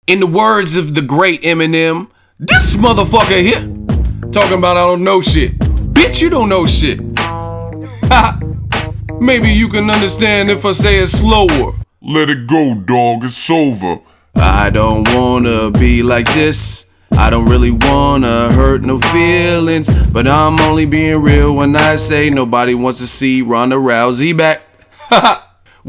In the words of the great Eminem, this motherfucker here talking about I don't know shit. Bitch, you don't know shit. Ha! Maybe you can understand if I say it slower. Let it go, dog, it's over. I don't wanna be like this. I don't really wanna hurt no feelings, but I'm only being real when I say nobody wants to see Ronda Rousey back.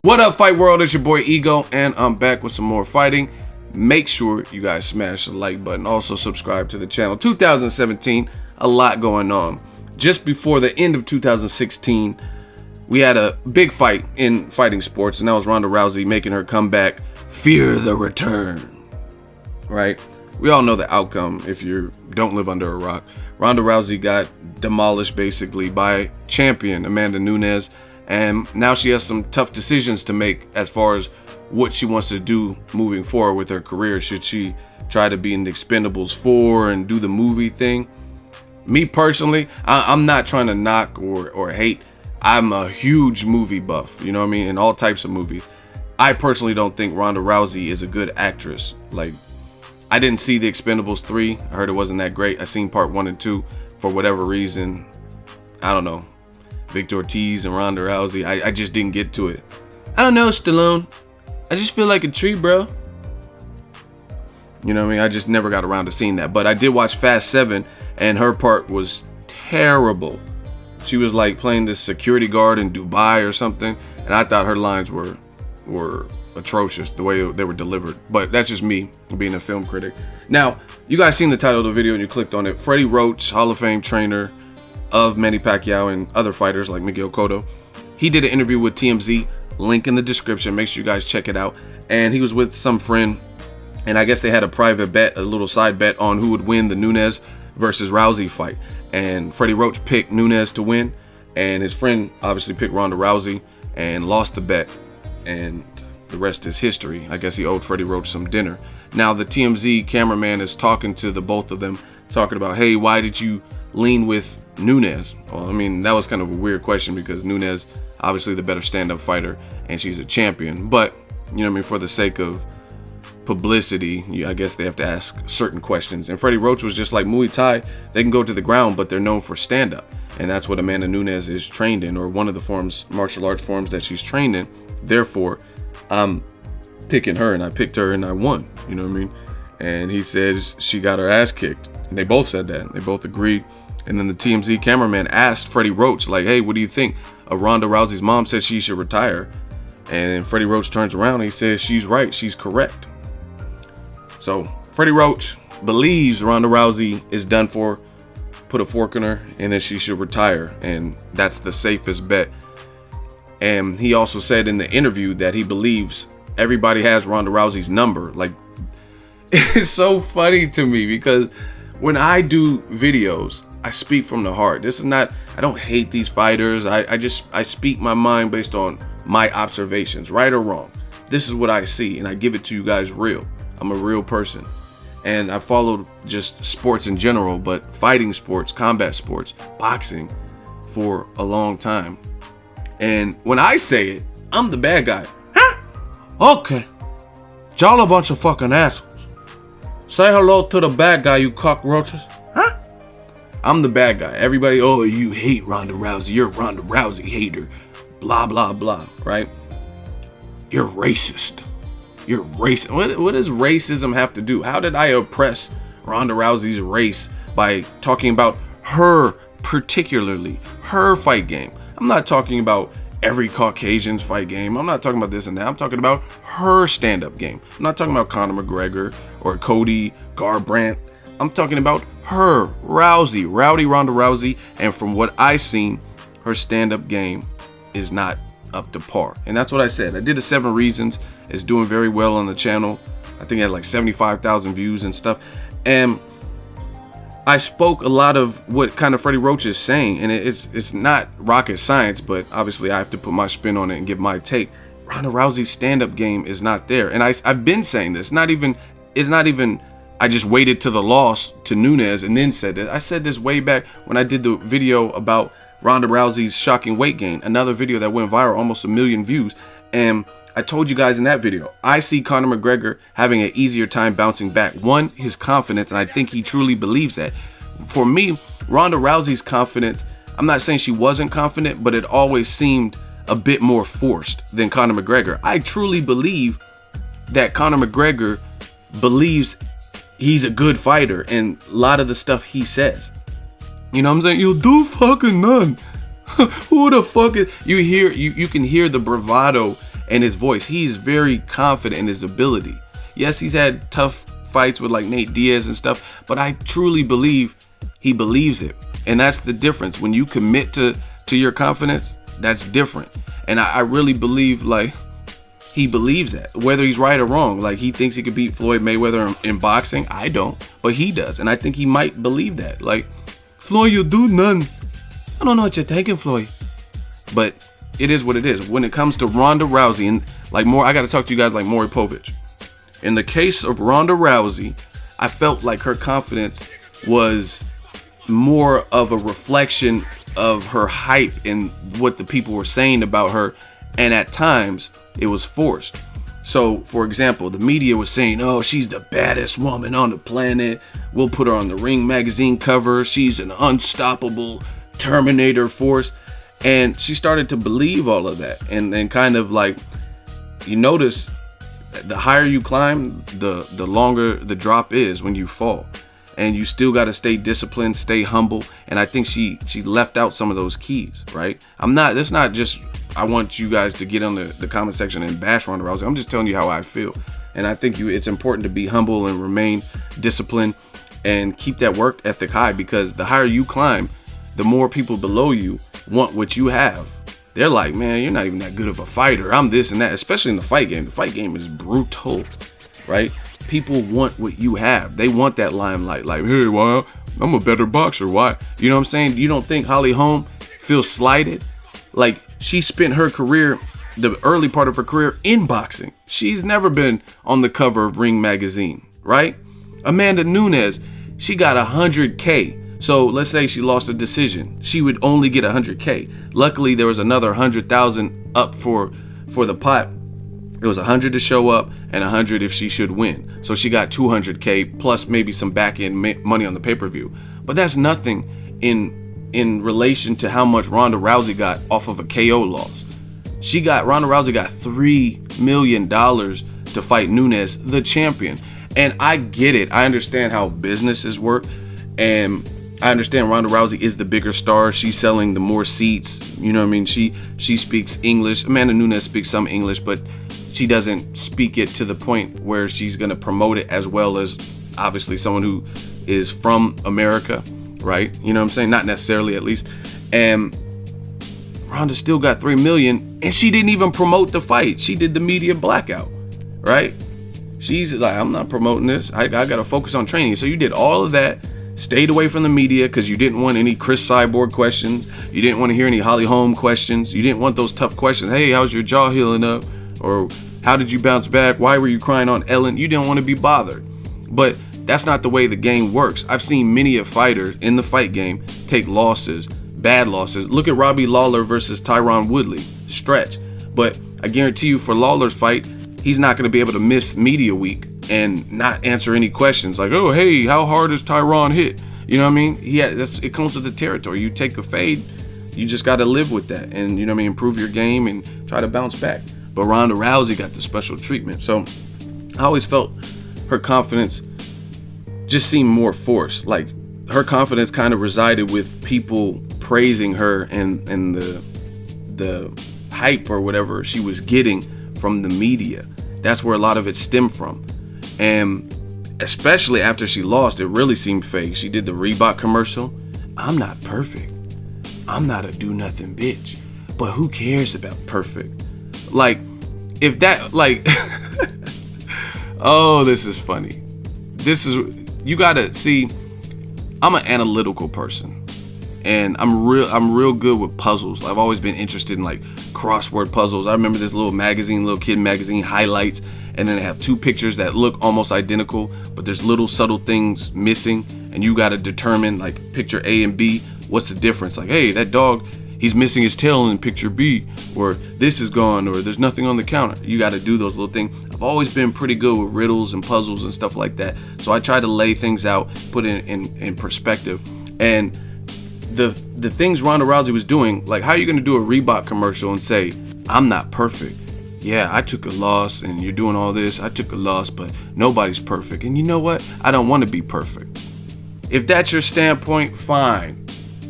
What up, Fight World? It's your boy Ego, and I'm back with some more fighting. Make sure you guys smash the like button. Also subscribe to the channel. 2017, a lot going on. Just before the end of 2016, we had a big fight in fighting sports, and that was Ronda Rousey making her comeback. Fear the return. Right? We all know the outcome if you don't live under a rock. Ronda Rousey got demolished basically by champion Amanda Nunes, and now she has some tough decisions to make as far as what she wants to do moving forward with her career. Should she try to be in the Expendables 4 and do the movie thing? Me personally, I'm not trying to knock or hate. I'm a huge movie buff, you know what I mean, in all types of movies. I personally don't think Ronda Rousey is a good actress. Like, I didn't see the Expendables 3. I heard it wasn't that great. I seen part 1 and 2 for whatever reason. I don't know. Victor Ortiz and Ronda Rousey. I just didn't get to it. I don't know, Stallone. I just feel like a tree, bro. You know what I mean? I just never got around to seeing that. But I did watch Fast 7, and her part was terrible. She was like playing this security guard in Dubai or something, and I thought her lines were atrocious the way they were delivered. But that's just me being a film critic. Now, you guys seen the title of the video and you clicked on it. Freddie Roach, Hall of Fame trainer of Manny Pacquiao and other fighters like Miguel Cotto. He did an interview with TMZ. Link in the description. Make sure you guys check it out. And he was with some friend, and I guess they had a private bet, a little side bet on who would win the NUNES versus Rousey fight. And Freddie Roach picked NUNES to win, and his friend obviously picked Ronda Rousey and lost the bet. And the rest is history. I guess he owed Freddie Roach some dinner. Now the TMZ cameraman is talking to the both of them, talking about, hey, why did you lean with NUNES? Well, I mean, that was kind of a weird question because NUNES, obviously the better stand-up fighter, and she's a champion. But, you know what I mean, for the sake of publicity, I guess they have to ask certain questions. And Freddie Roach was just like Muay Thai. They can go to the ground, but they're known for stand-up. And that's what Amanda Nunes is trained in, or one of the forms, martial arts forms that she's trained in. Therefore, I'm picking her, and I picked her, and I won. You know what I mean? And he says she got her ass kicked. And they both said that. They both agreed. And then the TMZ cameraman asked Freddie Roach, like, hey, what do you think? Ronda Rousey's mom said she should retire. And Freddie Roach turns around and he says she's right, she's correct. So Freddie Roach believes Ronda Rousey is done for, put a fork in her, and then she should retire. And that's the safest bet. And he also said in the interview that he believes everybody has Ronda Rousey's number. Like, it's so funny to me because when I do videos, I speak from the heart. This is not, I don't hate these fighters. I speak my mind based on my observations, right or wrong. This is what I see, and I give it to you guys real. I'm a real person. And I followed just sports in general, but fighting sports, combat sports, boxing for a long time. And when I say it, I'm the bad guy. Huh? Okay. Y'all a bunch of fucking assholes. Say hello to the bad guy, you cockroaches. Huh? I'm the bad guy. Everybody, oh, you hate Ronda Rousey. You're a Ronda Rousey hater. Blah, blah, blah, right? You're racist. You're racist. What does racism have to do? How did I oppress Ronda Rousey's race by talking about her, particularly her fight game? I'm not talking about every Caucasian's fight game. I'm not talking about this and that. I'm talking about her stand-up game. I'm not talking about Conor McGregor or Cody Garbrandt. I'm talking about her, Rousey, Rowdy Ronda Rousey. And from what I seen, her stand-up game is not up to par. And that's what I said. I did the 7 reasons. It's doing very well on the channel. I think it had like 75,000 views and stuff. And I spoke a lot of what kind of Freddie Roach is saying. And it's not rocket science, but obviously I have to put my spin on it and give my take. Ronda Rousey's stand-up game is not there. And I've been saying this. It's not even I just waited to the loss to Nunes and then said that. I said this way back when I did the video about Ronda Rousey's shocking weight gain, another video that went viral, almost 1 million views. And I told you guys in that video, I see Conor McGregor having an easier time bouncing back. One, his confidence, and I think he truly believes that. For me, Ronda Rousey's confidence, I'm not saying she wasn't confident, but it always seemed a bit more forced than Conor McGregor. I truly believe that Conor McGregor believes he's a good fighter and a lot of the stuff he says. You know what I'm saying? You'll do fucking none. Who the fuck is... You can hear the bravado in his voice. He's very confident in his ability. Yes, he's had tough fights with like Nate Diaz and stuff, but I truly believe he believes it. And that's the difference. When you commit to your confidence, that's different. And I really believe like he believes that, whether he's right or wrong. Like he thinks he could beat Floyd Mayweather in boxing. I don't, but he does. And I think he might believe that. Like, Floyd, you'll do none. I don't know what you're taking, Floyd. But it is what it is. When it comes to Ronda Rousey, and like more, I got to talk to you guys like Maury Povich. In the case of Ronda Rousey, I felt like her confidence was more of a reflection of her hype and what the people were saying about her. And at times, it was forced. So, for example, the media was saying, oh, she's the baddest woman on the planet. We'll put her on the Ring magazine cover. She's an unstoppable Terminator force. And she started to believe all of that. And then kind of like, you notice the higher you climb, the longer the drop is when you fall. And you still got to stay disciplined, stay humble. And I think she left out some of those keys, right? It's not just, I want you guys to get on the comment section and bash Ronda Rousey. I'm just telling you how I feel. And I think it's important to be humble and remain disciplined and keep that work ethic high, because the higher you climb, the more people below you want what you have. They're like, man, you're not even that good of a fighter. I'm this and that, especially in the fight game. The fight game is brutal, right? People want what you have. They want that limelight. Like, hey, well, I'm a better boxer. Why? You know what I'm saying? You don't think Holly Holm feels slighted? Like, she spent her career, the early part of her career, in boxing. She's never been on the cover of Ring magazine, right? Amanda Nunes, she got 100K. So let's say she lost a decision. She would only get 100K. Luckily, there was another 100,000 up for the pot. It was 100 to show up and 100 if she should win. So she got 200K plus maybe some back end money on the pay-per-view. But that's nothing in relation to how much Ronda Rousey got off of a KO loss. Ronda Rousey got $3 million to fight Nunes, the champion. And I get it. I understand how businesses work. And I understand Ronda Rousey is the bigger star. She's selling the more seats. You know what I mean? She speaks English. Amanda Nunes speaks some English, but she doesn't speak it to the point where she's going to promote it as well as obviously someone who is from America, right? You know what I'm saying? Not necessarily, at least. And Ronda still got $3 million, and she didn't even promote the fight. She did the media blackout, right? She's like, I'm not promoting this. I got to focus on training. So you did all of that, stayed away from the media because you didn't want any Chris Cyborg questions. You didn't want to hear any Holly Holm questions. You didn't want those tough questions. Hey, how's your jaw healing up? Or how did you bounce back? Why were you crying on Ellen? You didn't want to be bothered. But that's not the way the game works. I've seen many a fighter in the fight game take losses, bad losses. Look at Robbie Lawler versus Tyron Woodley. Stretch. But I guarantee you for Lawler's fight, he's not going to be able to miss media week and not answer any questions like, oh, hey, how hard is Tyron hit? You know what I mean? It comes with the territory. You take a fade, you just got to live with that and, you know what I mean, improve your game and try to bounce back. But Ronda Rousey got the special treatment. So I always felt her confidence just seemed more forced. Like her confidence kind of resided with people praising her and the hype or whatever she was getting from the media. That's where a lot of it stemmed from. And especially after she lost, it really seemed fake. She did the Reebok commercial. I'm not perfect. I'm not a do-nothing bitch. But who cares about perfect? Like, if that, like, oh, this is funny. You gotta see, I'm an analytical person. And I'm real good with puzzles. I've always been interested in like crossword puzzles. I remember this little kid magazine, Highlights, and then they have two pictures that look almost identical, but there's little subtle things missing, and you got to determine like picture A and B, what's the difference? Like, hey, that dog, he's missing his tail in picture B, or this is gone, or there's nothing on the counter. You got to do those little things. I've always been pretty good with riddles and puzzles and stuff like that. So I try to lay things out, put it in perspective. And the things Ronda Rousey was doing, like, how are you going to do a Reebok commercial and say, I'm not perfect? Yeah, I took a loss and you're doing all this. I took a loss, but nobody's perfect. And you know what? I don't want to be perfect. If that's your standpoint, fine.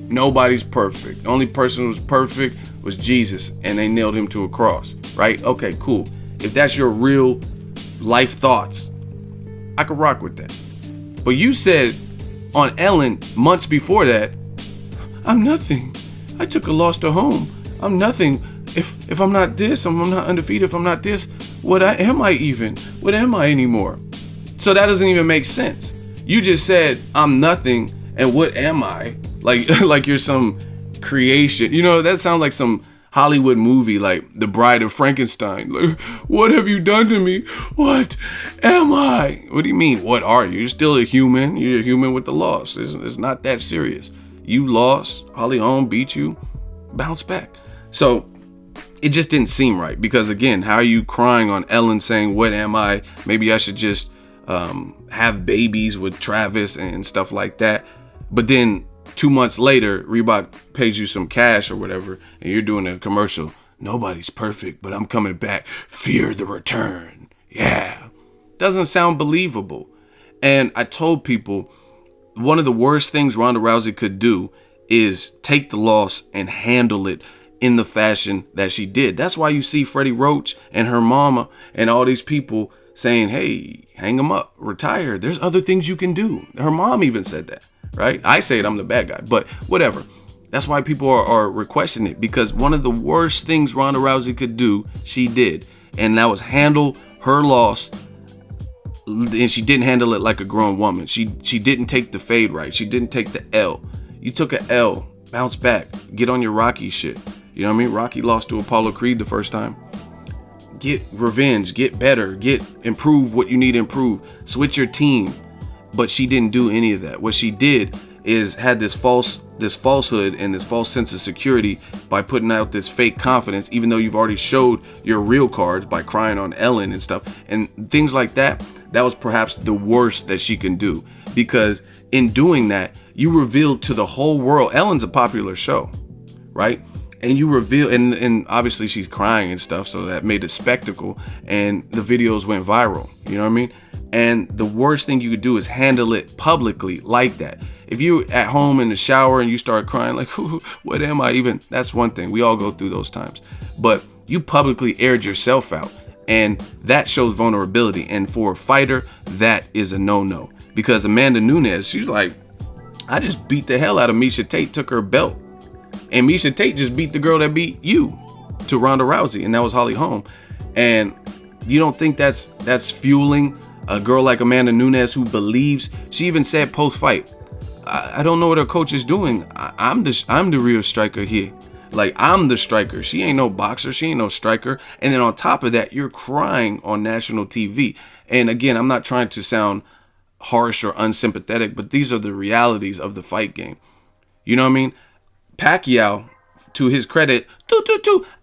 Nobody's perfect. The only person who was perfect was Jesus, and they nailed him to a cross, right? Okay, cool. If that's your real life thoughts, I could rock with that. But you said on Ellen months before that, I'm nothing. I took a loss to home. I'm nothing. If I'm not this, I'm not undefeated. If I'm not this, what am I even? What am I anymore? So that doesn't even make sense. You just said I'm nothing, and what am I? Like you're some creation. You know, that sounds like some Hollywood movie, like The Bride of Frankenstein. Like, what have you done to me? What am I? What do you mean? What are you? You're still a human. You're a human with the loss. It's not that serious. You lost. Holly Holm beat you. Bounce back. So it just didn't seem right, because again, how are you crying on Ellen saying, what am I? Maybe I should just have babies with Travis and stuff like that. But then 2 months later, Reebok pays you some cash or whatever, and you're doing a commercial. Nobody's perfect, but I'm coming back. Fear the return. Yeah. Doesn't sound believable. And I told people, one of the worst things Ronda Rousey could do is take the loss and handle it in the fashion that she did. That's why you see Freddie Roach and her mama and all these people saying, hey, hang them up, retire. There's other things you can do. Her mom even said that, right? I say it, I'm the bad guy, but whatever. That's why people are requesting it, because one of the worst things Ronda Rousey could do, she did. And that was handle her loss. And she didn't handle it like a grown woman. She didn't take the fade right. She didn't take the L. You took a L, bounce back, get on your Rocky shit. You know what I mean? Rocky lost to Apollo Creed the first time. Get revenge, get better, improve what you need to improve, switch your team. But she didn't do any of that. What she did is had this falsehood and this false sense of security by putting out this fake confidence, even though you've already showed your real cards by crying on Ellen and stuff and things like that. That was perhaps the worst that she can do, because in doing that, you revealed to the whole world, Ellen's a popular show, right? And you reveal, and obviously she's crying and stuff, so that made a spectacle, and the videos went viral. You know what I mean? And the worst thing you could do is handle it publicly like that. If you're at home in the shower and you start crying like, what am I even? That's one thing. We all go through those times. But you publicly aired yourself out, and that shows vulnerability. And for a fighter, that is a no-no. Because Amanda Nunes, she's like, I just beat the hell out of Miesha Tate, took her belt. And Miesha Tate just beat the girl that beat you to Ronda Rousey, and that was Holly Holm. And you don't think that's fueling a girl like Amanda Nunes, who believes? She even said post-fight, I don't know what her coach is doing. I'm the real striker here. Like, I'm the striker. She ain't no boxer. She ain't no striker. And then on top of that, you're crying on national TV. And again, I'm not trying to sound harsh or unsympathetic, but these are the realities of the fight game. You know what I mean? Pacquiao, to his credit,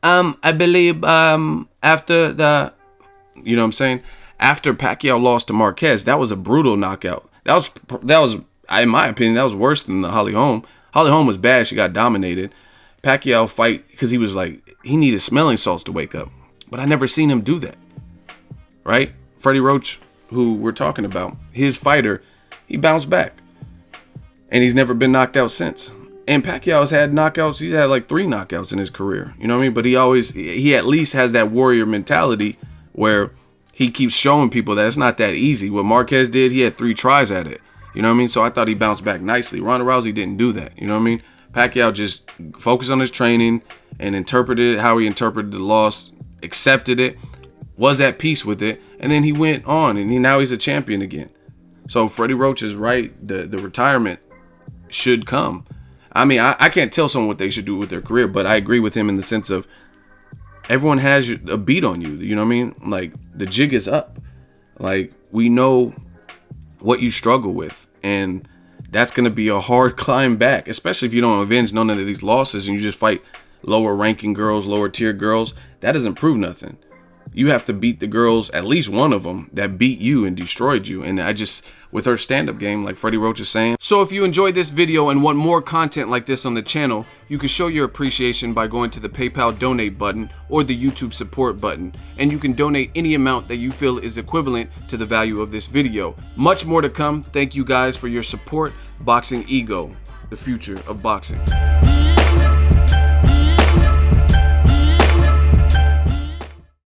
I believe after the, you know what I'm saying? After Pacquiao lost to Marquez, that was a brutal knockout. That was, in my opinion, that was worse than the Holly Holm. Holly Holm was bad. She got dominated. Pacquiao fight, because he was like, he needed smelling salts to wake up. But I never seen him do that, right? Freddie Roach, who we're talking about, his fighter, he bounced back. And he's never been knocked out since. And Pacquiao's had knockouts. He's had like 3 knockouts in his career. You know what I mean? But he at least has that warrior mentality where he keeps showing people that it's not that easy. What Marquez did, he had 3 tries at it. You know what I mean? So I thought he bounced back nicely. Ronda Rousey didn't do that. You know what I mean? Pacquiao just focused on his training and interpreted it how he interpreted the loss, accepted it, was at peace with it, and then he went on, and now he's a champion again. So Freddie Roach is right. The retirement should come. I mean, I can't tell someone what they should do with their career, but I agree with him in the sense of everyone has a beat on you. You know what I mean? Like, the jig is up. Like, we know what you struggle with, and that's going to be a hard climb back, especially if you don't avenge none of these losses and you just fight lower ranking girls, lower tier girls. That doesn't prove nothing. You have to beat the girls, at least one of them, that beat you and destroyed you. And I just, with her stand-up game, like Freddie Roach is saying. So if you enjoyed this video and want more content like this on the channel, you can show your appreciation by going to the PayPal donate button or the YouTube support button. And you can donate any amount that you feel is equivalent to the value of this video. Much more to come. Thank you guys for your support. Boxingego, the future of boxing.